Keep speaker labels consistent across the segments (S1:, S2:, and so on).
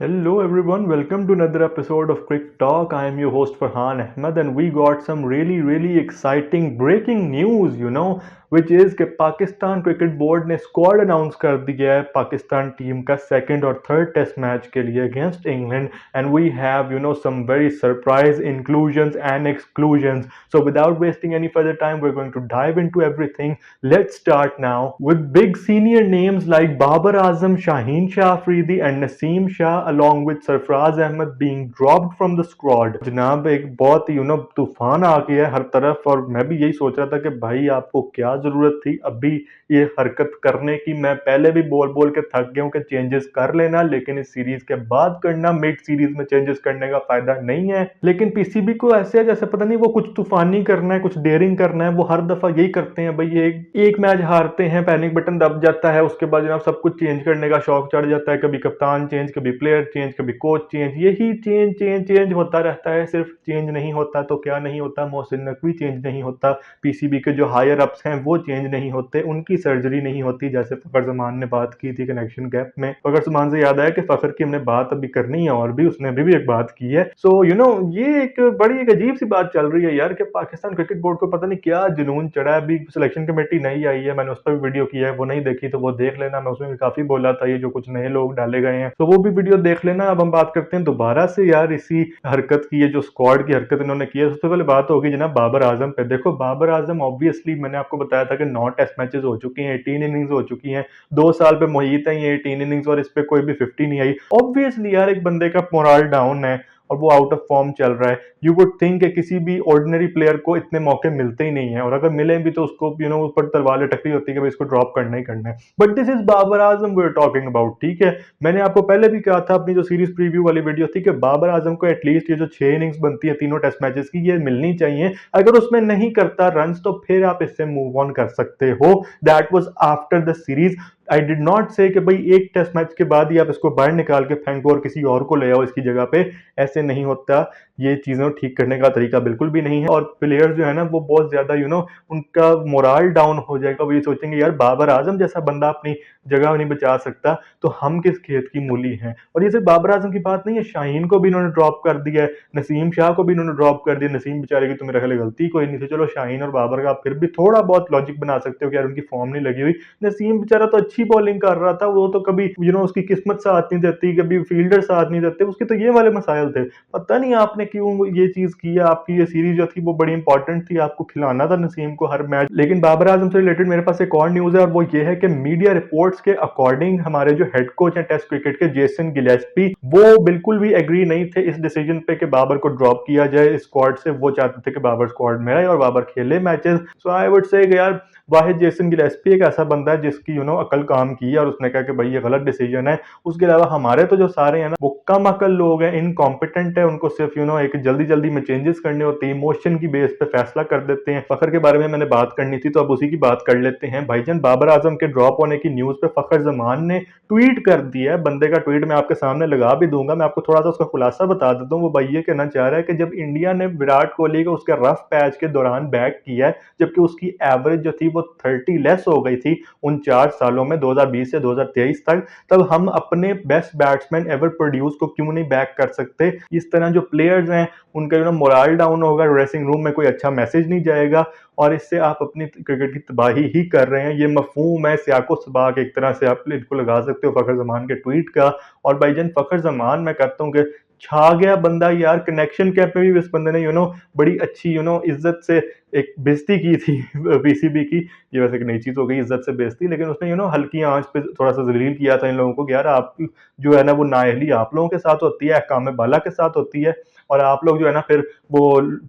S1: Hello everyone, welcome to another episode of Quick Talk. I am your host Farhan Ahmed and we got some really exciting breaking news, which is कि Pakistan cricket board ने squad announce कर दिया है Pakistan team का second और third test match के लिए against England and we have some very surprise inclusions and exclusions. So without wasting any further time, we're going to dive into everything. Let's start now with big senior names like Babar Azam, Shaheen Shah Afridi and Naseem Shah along with Sarfraz Ahmed being dropped from the squad. जनाब एक बहुत तूफान आ गया है हर तरफ और मैं भी यही सोच रहा था कि भाई आपको क्या जरूरत थी अभी ये हरकत करने की। मैं पहले भी बोल बोल के थक गया हूं कि चेंजेस कर लेना, लेकिन इस सीरीज के बाद करना, मिड सीरीज में चेंजेस करने का फायदा नहीं है। लेकिन पीसीबी को ऐसे है जैसे पता नहीं वो कुछ तूफानी करना है, कुछ डेयरिंग करना है। वो हर दफा यही करते हैं भाई, एक मैच हारते हैं, पैनिक बटन दब जाता है, उसके बाद जनाब सब कुछ चेंज करने का शौक चढ़ जाता है। कभी कप्तान चेंज, कभी प्लेयर चेंज, कभी कोच चेंज, यही चेंज चेंज चेंज होता रहता है। सिर्फ चेंज नहीं होता तो क्या नहीं होता, मोहसिन नकवी चेंज नहीं होता, पीसीबी के जो हायर अप्स हैं वो चेंज नहीं होते, उनकी सर्जरी नहीं होती। जैसे फखर जमान ने बात की थी कनेक्शन गैप में। फखर जमान से याद आया कि फखर की हमने बात अभी करनी है और भी उसने भी एक बात की है। सो ये एक बड़ी एक अजीब सी बात चल रही है यार कि पाकिस्तान क्रिकेट बोर्ड को पता नहीं क्या जुनून चढ़ा है। अभी सिलेक्शन कमेटी नई आई है, मैंने उस पर भी वीडियो किया है, वो नहीं देखी तो वो देख लेना। मैं उसमें भी काफी बोला था ये जो कुछ नए लोग डाले गए हैं, तो वो भी वीडियो देख लेना। अब हम बात करते हैं दोबारा से यार इसी हरकत की, ये जो स्क्वाड की हरकत इन्होंने की है। सबसे पहले बात होगी जनाब बाबर आजम पे। देखो बाबर आजम ऑब्वियसली मैंने आपको बताया था कि 9 टेस्ट मैचेस हो चुकी हैं, 18 इनिंग्स हो चुकी हैं, 2 साल पे मुहित है ये 18 इनिंग्स और इस पे कोई भी 50 नहीं आई। ऑब्वियसली यार एक बंदे का मोरल डाउन है और वो आउट ऑफ फॉर्म चल रहा है। यू वुड थिंक कि किसी भी ऑर्डिनरी प्लेयर को इतने मौके मिलते ही नहीं है, और अगर मिले भी तो उसको ऊपर तलवार लटक रही होती है कि भाई इसको ड्रॉप करना ही करना है। But this is Babar Azam we are talking about, ठीक है। मैंने आपको पहले भी कहा था अपनी जो सीरीज प्रीव्यू वाली वीडियो थी कि बाबर आजम को एटलीस्ट ये जो 6 इनिंग्स बनती है तीनों टेस्ट मैचेस की, ये मिलनी चाहिए। अगर उसमें नहीं करता रन तो फिर आप इससे मूव ऑन कर सकते हो। That was after the series. I did not से कि भाई एक टेस्ट मैच के बाद ही आप इसको बाहर निकाल के फेंको और किसी और को ले आओ इसकी जगह पे। ऐसे नहीं होता, ये चीज़ों ठीक करने का तरीका बिल्कुल भी नहीं है। और प्लेयर्स जो है ना वो बहुत ज़्यादा उनका मोरल डाउन हो जाएगा। वो ये सोचेंगे यार बाबर आजम जैसा बंदा अपनी जगह नहीं बचा सकता तो हम किस खेत की मूली हैं। और ये सिर्फ बाबर आजम की बात नहीं है, शाहीन को भी इन्होंने ड्रॉप कर दिया है, नसीम शाह को भी इन्होंने ड्रॉप कर दिया। नसीम बेचारे की तो मेरे ख्याल गलती कोई नहीं थी, चलो शाहीन और बाबर का आप फिर भी थोड़ा बहुत लॉजिक बना सकते हो कि यार उनकी फॉर्म नहीं लगी हुई। नसीम बेचारा तो अच्छी बॉलिंग कर रहा था, वो तो कभी उसकी किस्मत साथ नहीं देती, कभी फील्डर साथ नहीं देते, उसके तो ये वाले मसाइल थे। पता नहीं आपने क्यों ये चीज किया। आपकी ये सीरीज जो थी वो बड़ी इंपॉर्टेंट थी, आपको खिलाना था नसीम को हर मैच। लेकिन बाबर आजम से रिलेटेड मेरे पास एक और न्यूज है और वो ये है कि मीडिया रिपोर्ट्स के अकॉर्डिंग हमारे जो हेड कोच हैं टेस्ट क्रिकेट के जेसन गिलेस्पी, वो बिल्कुल भी एग्री नहीं थे इस डिसीजन पे कि बाबर को ड्रॉप किया जाए स्क्वाड से। वो चाहते थे कि बाबर स्क्वाड में रहे और बाबर खेले मैचेस। सो आई वुड से यार वाहिद जेसन गिलेस्पी एक ऐसा बंदा है जिसकी अकल काम की है और उसने कहा कि भाई ये गलत डिसीजन है। उसके अलावा हमारे तो जो सारे हैं ना वो कम अकल लोग हैं, इनकॉम्पिटेंट है, उनको सिर्फ एक जल्दी जल्दी में चेंजेस करने होते हैं, इमोशन की बेस पे फैसला कर देते हैं। फखर के बारे में मैंने बात करनी थी तो अब उसी की बात कर लेते हैं। भाईजान बाबर आजम के ड्रॉप होने की न्यूज पे फखर जमान ने ट्वीट कर दिया है। बंदे का ट्वीट मैं आपके सामने लगा भी दूंगा, मैं आपको थोड़ा सा उसका खुलासा बता देता हूँ। वो भाई ये कहना चाह रहा है कि जब इंडिया ने विराट कोहली को उसके रफ पैच के दौरान बैक किया है, जबकि उसकी एवरेज जो थी वो 30 लेस हो गई थी उन 4 सालों में 2020 से 2023 तक, तब हम अपने बेस्ट बैट्समैन एवर प्रोड्यूस को क्यों नहीं बैक कर सकते। इस तरह जो प्लेयर्स हैं उनका मोरल डाउन होगा, ड्रेसिंग रूम में कोई अच्छा मैसेज नहीं जाएगा और इससे आप अपनी क्रिकेट की तबाही ही कर रहे हैं। ये मफहूम है सियाको सबाक एक तरह से आप इनको लगा सकते हो फखर जमान के ट्वीट का। और भाईजान फखर जमान मैं कहता हूँ कि छा गया बंदा यार। कनेक्शन कैप में भी इस बंदे ने बड़ी अच्छी इज्जत से एक बेइज्जती की थी पीसीबी की। ये वैसे एक नई चीज हो गई इज्जत से बेइज्जती, लेकिन उसने हल्की आंच पे थोड़ा सा जलील किया था इन लोगों को कि यार आप जो है ना वो नाअहली आप लोगों के साथ होती है, अहकाम बाला के साथ होती है, और आप लोग जो है ना फिर वो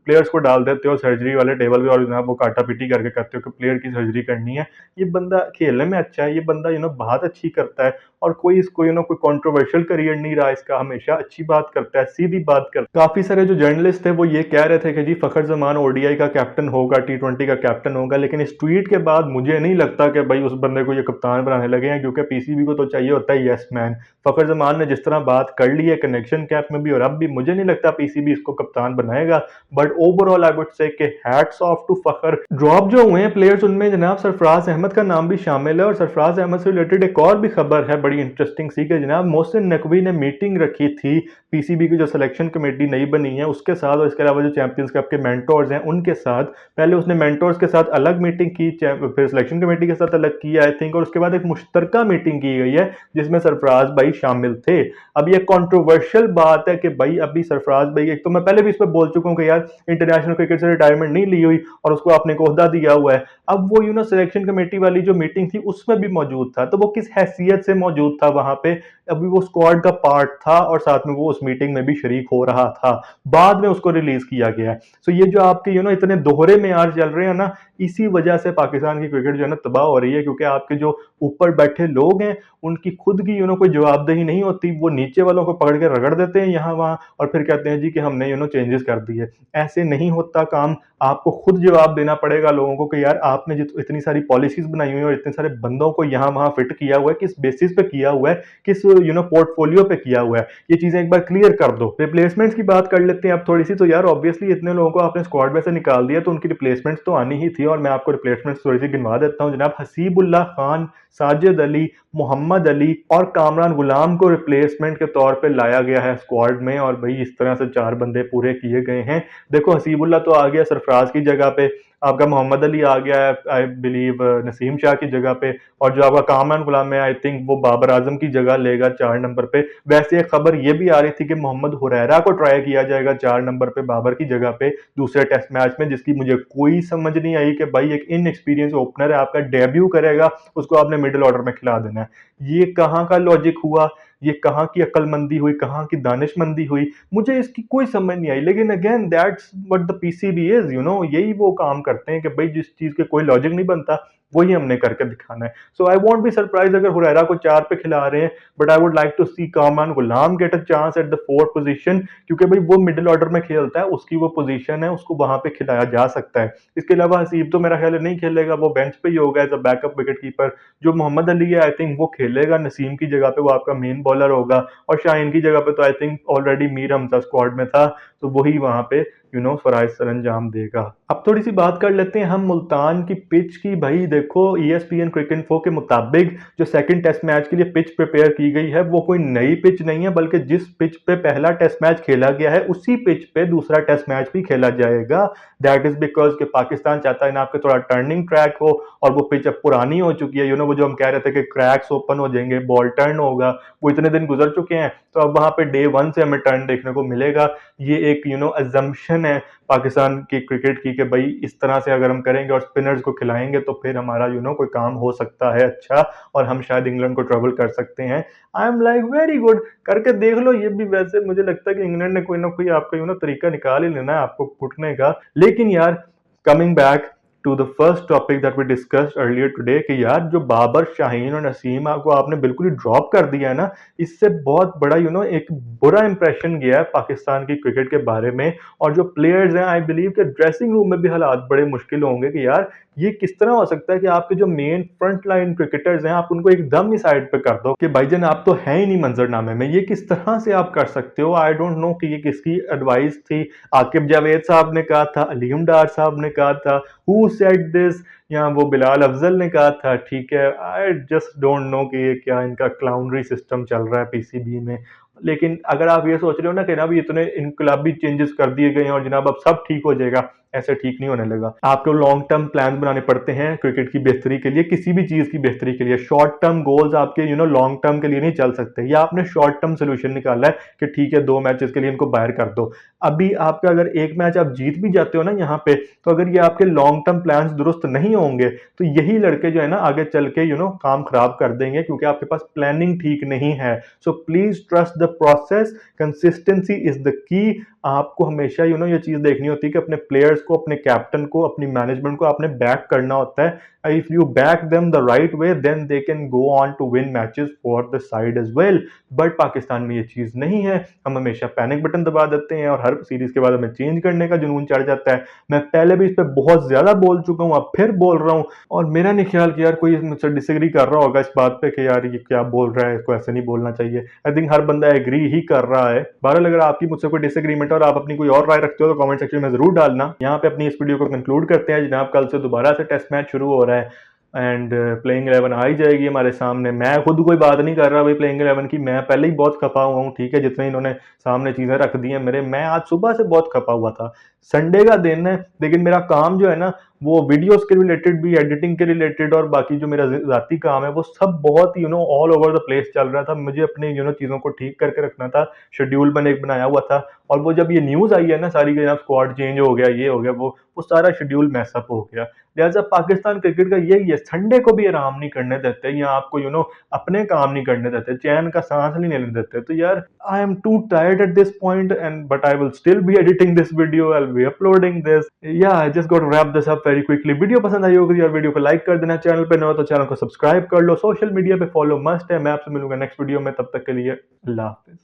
S1: प्लेयर्स को डाल देते हो सर्जरी वाले टेबल पे और जनाब वो काटा पीटी करके कहते हो कि प्लेयर की सर्जरी करनी है। ये बंदा खेलने में अच्छा है, ये बंदा बात अच्छी करता है और कोई इसको कोई कंट्रोवर्शियल करियर नहीं रहा इसका, हमेशा अच्छी बात करता है, सीधी बात करता है। काफी सारे जो जर्नलिस्ट थे वो ये कह रहे थे कि जी फखर जमान ओडीआई का कैप्टन होगा, T20 का कैप्टन होगा, लेकिन इस ट्वीट के बाद मुझे नहीं लगता कि भाई उस बंदे को ये कप्तान बनाने लगे हैं, क्योंकि पीसीबी को तो चाहिए होता है यस मैन। फखर जमान ने जिस तरह बात कर ली है कनेक्शन कैप में भी और अब भी, मुझे नहीं लगता पीसीबी इसको कप्तान बनाएगा। But overall I would say कि hats off to Fakhar. Drop जो हुए हैं प्लेयर्स, उनमें जनाब सरफराज अहमद का नाम भी शामिल है, और सरफराज अहमद से रिलेटेड एक और भी खबर है बड़ी इंटरेस्टिंग सी कि जनाब मोहसिन नकवी ने मीटिंग रखी थी पीसीबी की जो सिलेक्शन कमेटी नई बनी है उसके साथ, और इसके अलावा जो चैंपियंस कप के मेंटोर्स हैं उनके साथ। पहले उसने मेंटोर्स के साथ अलग मीटिंग की, फिर सिलेक्शन कमेटी के साथ अलग की आई थिंक, और उसके बाद एक मुश्तरका मीटिंग की गई है जिसमें सरफराज भाई शामिल थे। अब ये कंट्रोवर्शियल बात है कि भाई अभी सरफराज भाई, एक तो मैं पहले भी इस पर बोल चुका हूँ कि यार इंटरनेशनल क्रिकेट से रिटायरमेंट नहीं ली हुई और उसको आपने ओहदा दिया हुआ है। अब वो सिलेक्शन कमेटी वाली जो मीटिंग थी उसमें भी मौजूद था, तो वो किस हैसियत से मौजूद था वहां पे? अभी वो स्क्वाड का पार्ट था और साथ में वो उस मीटिंग में भी शरीक हो रहा था, बाद में उसको रिलीज किया गया है। सो ये जो आपके इतने दोहरे मेयार चल रहे हैं ना, इसी वजह से पाकिस्तान की क्रिकेट जो है ना तबाह हो रही है, क्योंकि आपके जो ऊपर बैठे लोग हैं उनकी खुद की कोई जवाबदेही नहीं होती। वो नीचे वालों को पकड़ के रगड़ देते हैं यहाँ वहां और फिर कहते हैं जी कि हमने चेंजेस कर दिए। ऐसे नहीं होता काम। आपको खुद जवाब देना पड़ेगा लोगों को कि यार आपने इतनी सारी पॉलिसीज बनाई हुई है और इतने सारे बंदों को यहाँ वहां फिट किया हुआ है, किस बेसिस पे किया हुआ है, किस पोर्टफोलियो पे किया हुआ है, ये चीजें एक बार क्लियर कर दो। रिप्लेसमेंट्स की बात कर लेते हैं अब थोड़ी सी। तो यार ऑब्वियसली इतने लोगों को आपने स्क्वाड में से निकाल दिया तो उनकी रिप्लेसमेंट्स तो आनी ही थी, और मैं आपको रिप्लेसमेंट्स थोड़ी सी गिनवा देता हूँ। जनाब हसीबुल्लाह खान, साजिद अली, मोहम्मद अली और कामरान गुलाम को रिप्लेसमेंट के तौर पे लाया गया है स्क्वाड में, और भाई इस तरह से 4 बंदे पूरे किए गए हैं। देखो हसीबुल्लाह तो आ गया सरफराज की जगह पे, आपका मोहम्मद अली आ गया है आई बिलीव नसीम शाह की जगह पे, और जो आपका कामरान गुलाम है आई थिंक वो बाबर आजम की जगह लेगा 4 नंबर पे। वैसे एक खबर ये भी आ रही थी कि मोहम्मद हुरैरा को ट्राई किया जाएगा 4 नंबर पे बाबर की जगह पे दूसरे टेस्ट मैच में, जिसकी मुझे कोई समझ नहीं आई कि भाई एक इनएक्सपीरियंस ओपनर है, आपका डेब्यू करेगा, उसको आपने मिडिल ऑर्डर में खिला देना है। ये कहाँ का लॉजिक हुआ? ये कहाँ की अक्लमंदी हुई, कहाँ की दानिशमंदी हुई? मुझे इसकी कोई समझ नहीं आई। लेकिन again that's what the PCB is, यही वो काम करते हैं कि भाई जिस चीज के कोई लॉजिक नहीं बनता वही हमने करके दिखाना है। So I won't be surprise अगर हुरैरा को 4 पे खिला रहे हैं, but I would like to see Kamran Ghulam get a chance at the 4th position, क्योंकि भाई वो मिडिल ऑर्डर में खेलता है, उसकी वो पोजीशन है, उसको वहां पे खिलाया जा सकता है। इसके अलावा हसीब तो मेरा ख्याल है नहीं खेलेगा, वो बेंच पे ही होगा as a backup wicket keeper. जो मोहम्मद अली है आई थिंक वो खेलेगा, नसीम की जगह पे वो आपका मेन बॉलर होगा, और शाहीन की जगह पे तो I think already Mir Hamza squad में था, तो वही वहां पे फराइज सरंजाम देगा। अब थोड़ी सी बात कर लेते हैं हम मुल्तान की पिच की। भाई देखो ESPN क्रिक इन्फो के मुताबिक जो सेकंड टेस्ट मैच के लिए पिच प्रिपेयर की गई है वो कोई नई पिच नहीं है, बल्कि जिस पिच पे पहला टेस्ट मैच खेला गया है उसी पिच पे दूसरा टेस्ट मैच भी खेला जाएगा। दैट इज बिकॉज कि पाकिस्तान चाहता है ना आपके थोड़ा टर्निंग ट्रैक हो, और वो पिच अब पुरानी हो चुकी है। वो जो हम कह रहे थे कि क्रैक्स ओपन हो जाएंगे, बॉल टर्न होगा, वो इतने दिन गुजर चुके हैं, तो अब वहां पे डे 1 से हमें टर्न देखने को मिलेगा। ये एक अजम्पशन है पाकिस्तान की क्रिकेट की कि भाई इस तरह से अगर हम करेंगे और स्पिनर्स को खिलाएंगे तो फिर हमारा कोई काम हो सकता है अच्छा, और हम शायद इंग्लैंड को ट्रबल कर सकते हैं। I am like very good, करके देख लो ये भी। वैसे मुझे लगता है कि इंग्लैंड ने कोई ना कोई आपका तरीका निकाल ही लेना है आपको कुटने का। लेकिन यार coming back to the first topic that we discussed earlier today, कि यार जो बाबर, शाहीन और नसीम को आपने बिल्कुल ही ड्रॉप कर दिया है ना, इससे बहुत बड़ा एक बुरा इंप्रेशन गया है पाकिस्तान की क्रिकेट के बारे में। और जो प्लेयर्स हैं आई बिलीव कि ड्रेसिंग रूम में भी हालात बड़े मुश्किल होंगे कि यार ये किस तरह हो सकता है कि आपके जो मेन फ्रंट लाइन क्रिकेटर्स हैं आप उनको एकदम ही साइड पे कर दो कि भाईजान आप तो है ही नहीं मंजरनामे में। ये किस तरह से आप कर सकते हो? आई डोंट नो कि ये किसकी एडवाइस थी। आकिब जावेद साहब ने कहा था, अलीम डार साहब ने कहा था, हु सेड दिस, या वो बिलाल अफजल ने कहा था, ठीक है। आई जस्ट डोंट नो कि ये क्या इनका क्लाउनरी सिस्टम चल रहा है पीसीबी में। लेकिन अगर आप ये सोच रहे हो ना कि जनाब इतने इनकलाबी चेंजेस कर दिए गए हैं और जनाब अब सब ठीक हो जाएगा, ऐसे ठीक नहीं होने लगा। आपको लॉन्ग टर्म प्लान बनाने पड़ते हैं क्रिकेट की बेहतरी के लिए, किसी भी चीज की बेहतरी के लिए। शॉर्ट टर्म गोल्स आपके लॉन्ग टर्म के लिए नहीं चल सकते, या आपने शॉर्ट टर्म सोल्यूशन निकाला है कि ठीक है 2 मैचेस के लिए इनको बाहर कर दो। अभी आपका अगर एक मैच आप जीत भी जाते हो ना यहाँ पे, तो अगर ये आपके लॉन्ग टर्म प्लान दुरुस्त नहीं होंगे तो यही लड़के जो है ना आगे चल के काम खराब कर देंगे, क्योंकि आपके पास प्लानिंग ठीक नहीं है। So please trust the process, consistency is the key. आपको हमेशा ये चीज देखनी होती है कि अपने प्लेयर्स को, अपने कैप्टन को, अपनी मैनेजमेंट को आपने बैक करना होता है. If you back them the right way then they can go on to win matches for the side as well. But Pakistan में ये चीज़ नहीं है. हम हमेशा पैनिक बटन दबा देते हैं और हर सीरीज के बाद हमें चेंज करने का जुनून चढ़ जाता है. मैं पहले भी इस पर बहुत ज़्यादा बोल चुका हूँ, अब फिर बोल रहा हूँ. और मेरा नहीं ख्याल कि यार कोई मुझसे डिसएग्री कर रहा होगा इस बात पे कि यार ये क्या बोल रहा है, इसको ऐसे नहीं बोलना चाहिए. आई थिंक हर बंदा एग्री ही कर रहा है. बहरहाल अगर आपकी मुझसे कोई डिसएग्रीमेंट और आप अपनी कोई और राय रखते हो तो कमेंट सेक्शन में जरूर डालना. यहाँ पे अपनी इस वीडियो को कंक्लूड करते हैं जनाब. कल से दोबारा से टेस्ट मैच शुरू हो रहा है एंड प्लेइंग 11 आ ही जाएगी हमारे सामने. मैं खुद कोई बात नहीं कर रहा भाई प्लेइंग 11 की, मैं पहले ही बहुत खपा हुआ हूँ. ठीक है, जितने इन्होंने सामने चीज़ें रख दी हैं मेरे, मैं आज सुबह से बहुत खपा हुआ था. संडे का दिन है लेकिन मेरा काम जो है ना वो वीडियोस के रिलेटेड भी, एडिटिंग के रिलेटेड और बाकी जो मेरा ज़ाती काम है वो सब बहुत ऑल ओवर द प्लेस चल रहा था. मुझे अपने चीज़ों को ठीक करके रखना था. शेड्यूल मैंने एक बनाया हुआ था और वो जब ये न्यूज़ आई है ना सारी के, स्क्वाड चेंज हो गया, ये हो गया, वो सारा शेड्यूल मैसअप हो गया. लिहाजा पाकिस्तान क्रिकेट का यही है, संडे को भी आराम नहीं करने देते या आपको अपने काम नहीं करने देते, चैन का सांस नहीं लेने देते. तो यार I am too tired at this point and but I will still be editing this video, I will be uploading this. Yeah I just got to wrap this up very quickly. Video पसंद आई होगी यार video को like कर देना, channel पे नए हो तो चैनल को सब्सक्राइब कर लो, सोशल मीडिया पे फॉलो मस्ट है. मैं आपसे मिलूंगा नेक्स्ट वीडियो में, तब तक के लिए अल्लाह हाफिज.